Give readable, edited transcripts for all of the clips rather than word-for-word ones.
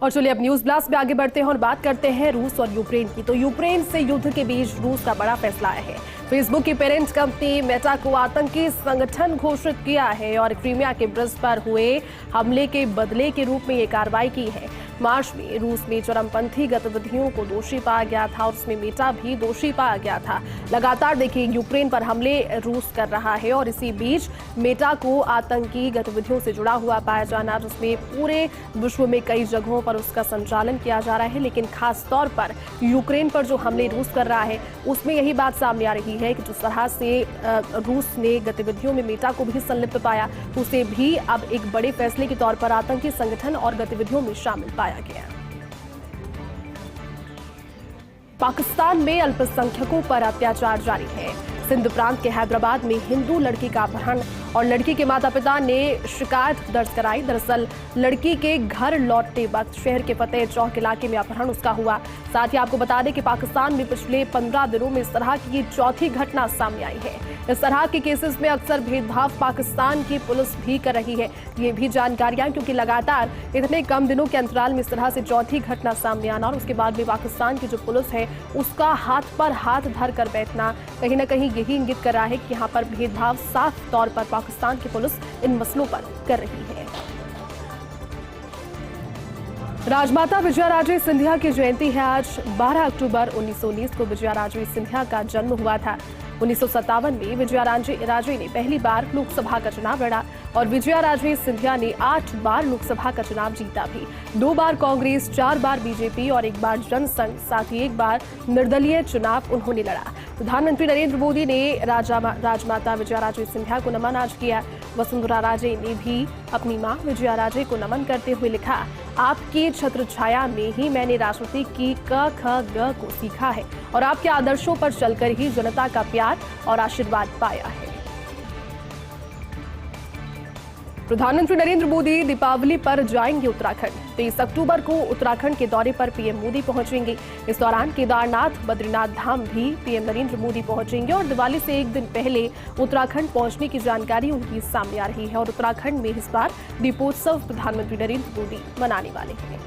और चलिए अब न्यूज ब्लास्ट में आगे बढ़ते हैं और बात करते हैं रूस और यूक्रेन की। तो यूक्रेन से युद्ध के बीच रूस का बड़ा फैसला आया है। फेसबुक की पेरेंट कंपनी मेटा को आतंकी संगठन घोषित किया है और क्रीमिया के ब्रिज पर हुए हमले के बदले के रूप में ये कार्रवाई की है। मार्च में रूस में चरमपंथी गतिविधियों को दोषी पाया गया था और उसमें मेटा भी दोषी पाया गया था। लगातार देखिए यूक्रेन पर हमले रूस कर रहा है और इसी बीच मेटा को आतंकी गतिविधियों से जुड़ा हुआ पाया जाना, जिसमें पूरे विश्व में कई जगहों पर उसका संचालन किया जा रहा है। लेकिन खास तौर पर यूक्रेन पर जो हमले रूस कर रहा है उसमें यही बात सामने आ रही है कि जिस तरह से रूस ने गतिविधियों में मेटा को भी संलिप्त पाया, उसे भी अब एक बड़े फैसले के तौर पर आतंकी संगठन और गतिविधियों में शामिल पाया गया। पाकिस्तान में अल्पसंख्यकों पर अत्याचार जारी है। सिंध प्रांत के हैदराबाद में हिंदू लड़की का अपहरण और लड़की के माता पिता ने शिकायत दर्ज कराई। दरअसल लड़की के घर लौटते वक्त शहर के फतेह चौक इलाके में अपहरण उसका हुआ। साथ ही आपको बता दें कि पाकिस्तान में पिछले 15 दिनों में इस तरह की चौथी घटना सामने आई है। इस तरह के केसेस में अक्सर भेदभाव पाकिस्तान की पुलिस भी कर रही है। ये भी जानकारियां, क्योंकि लगातार इतने कम दिनों के अंतराल में इस तरह से चौथी घटना सामने आना और उसके बाद भी पाकिस्तान की जो पुलिस है उसका हाथ पर हाथ धर कर बैठना कहीं ना कहीं यही इंगित कर रहा है कि यहाँ पर भेदभाव साफ तौर पर पाकिस्तान की पुलिस इन मसलों पर कर रही है। राजमाता विजयाराजे सिंधिया की जयंती है आज। 12 अक्टूबर 1919 को विजयाराजे सिंधिया का जन्म हुआ था। 1957 में विजयाराजे ने पहली बार लोकसभा का चुनाव लड़ा और विजयाराजे सिंधिया ने 8 बार लोकसभा का चुनाव जीता भी। 2 बार कांग्रेस, 4 बार बीजेपी और 1 बार जनसंघ, साथ ही 1 बार निर्दलीय चुनाव उन्होंने लड़ा। प्रधानमंत्री नरेंद्र मोदी ने राजमाता विजयाराजे सिंधिया को नमन आज किया। वसुंधरा राजे ने भी अपनी मां विजयाराजे को नमन करते हुए लिखा, आपकी छत्र छाया में ही मैंने राजनीति की क ख ग को सीखा है और आपके आदर्शों पर चलकर ही जनता का प्यार और आशीर्वाद पाया है। प्रधानमंत्री नरेंद्र मोदी दीपावली पर जाएंगे उत्तराखंड। 23 अक्टूबर को उत्तराखंड के दौरे पर पीएम मोदी पहुंचेंगे। इस दौरान केदारनाथ, बद्रीनाथ धाम भी पीएम नरेंद्र मोदी पहुंचेंगे और दिवाली से एक दिन पहले उत्तराखंड पहुंचने की जानकारी उनकी सामने आ रही है और उत्तराखंड में इस बार दीपोत्सव प्रधानमंत्री नरेंद्र मोदी मनाने वाले हैं।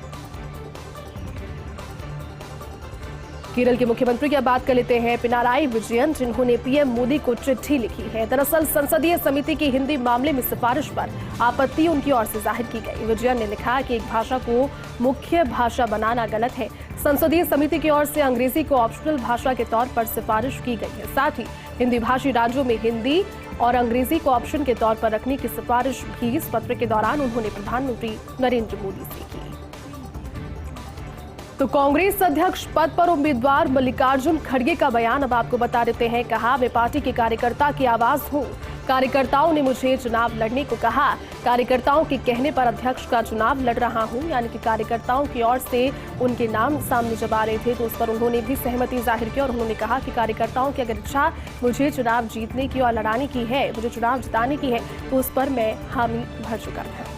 केरल के मुख्यमंत्री की बात कर लेते हैं पिनाराई विजयन, जिन्होंने पीएम मोदी को चिट्ठी लिखी है। दरअसल संसदीय समिति की हिंदी मामले में सिफारिश पर आपत्ति उनकी ओर से जाहिर की गई। विजयन ने लिखा कि एक भाषा को मुख्य भाषा बनाना गलत है। संसदीय समिति की ओर से अंग्रेजी को ऑप्शनल भाषा के तौर पर सिफारिश की गई है। साथ ही हिंदी भाषी राज्यों में हिंदी और अंग्रेजी को ऑप्शन के तौर पर रखने की सिफारिश भी इस पत्र के दौरान उन्होंने प्रधानमंत्री नरेंद्र मोदी से की। तो कांग्रेस अध्यक्ष पद पर उम्मीदवार मल्लिकार्जुन खड़गे का बयान अब आपको बता देते हैं। कहा, मैं पार्टी के कार्यकर्ता की आवाज हूं। कार्यकर्ताओं ने मुझे चुनाव लड़ने को कहा। कार्यकर्ताओं के कहने पर अध्यक्ष का चुनाव लड़ रहा हूं। यानी कि कार्यकर्ताओं की ओर से उनके नाम सामने जब आ रहे थे तो उस पर उन्होंने भी सहमति जाहिर की और उन्होंने कहा कि कार्यकर्ताओं की अगर इच्छा मुझे चुनाव जीतने की और लड़ाने की है, मुझे चुनाव जिताने की है, तो उस पर मैं हामी भर चुका था।